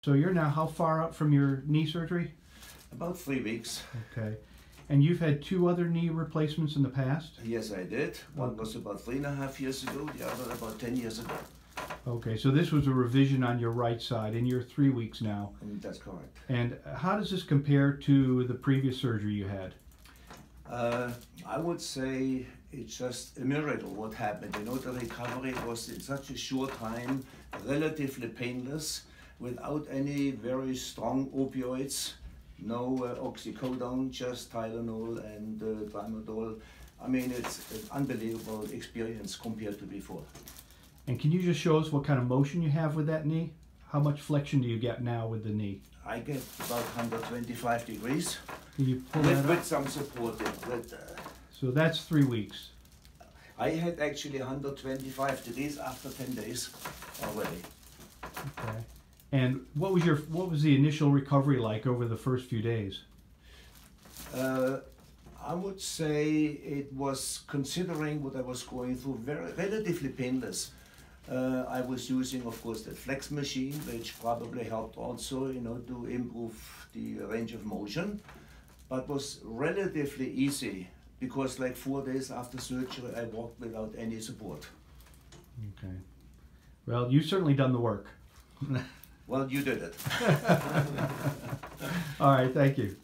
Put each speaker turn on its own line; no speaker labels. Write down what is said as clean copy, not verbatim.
So you're now how far out from your knee surgery?
About 3 weeks.
Okay. And you've had 2 other knee replacements in the past?
Yes, I did. One was about 3.5 years ago, the other about 10 years ago.
Okay, so this was a revision on your right side, and you're 3 weeks now.
That's correct.
And how does this compare to the previous surgery you had?
I would say it's just a miracle what happened. You know, the recovery was in such a short time, relatively painless, without any very strong opioids, no oxycodone, just Tylenol and Tramadol. I mean, it's an unbelievable experience compared to before.
And can you just show us what kind of motion you have with that knee? How much flexion do you get now with the knee?
I get about 125 degrees.
Can you pull that up?
With some support.
So that's 3 weeks.
I had actually 125 degrees after 10 days already.
Okay. And what was the initial recovery like over the first few days?
I would say it was, considering what I was going through, relatively painless. I was using, of course, the flex machine, which probably helped also, you know, to improve the range of motion, but was relatively easy because like 4 days after surgery, I walked without any support.
Okay. Well, you've certainly done the work.
Well, you did it.
All right, thank you.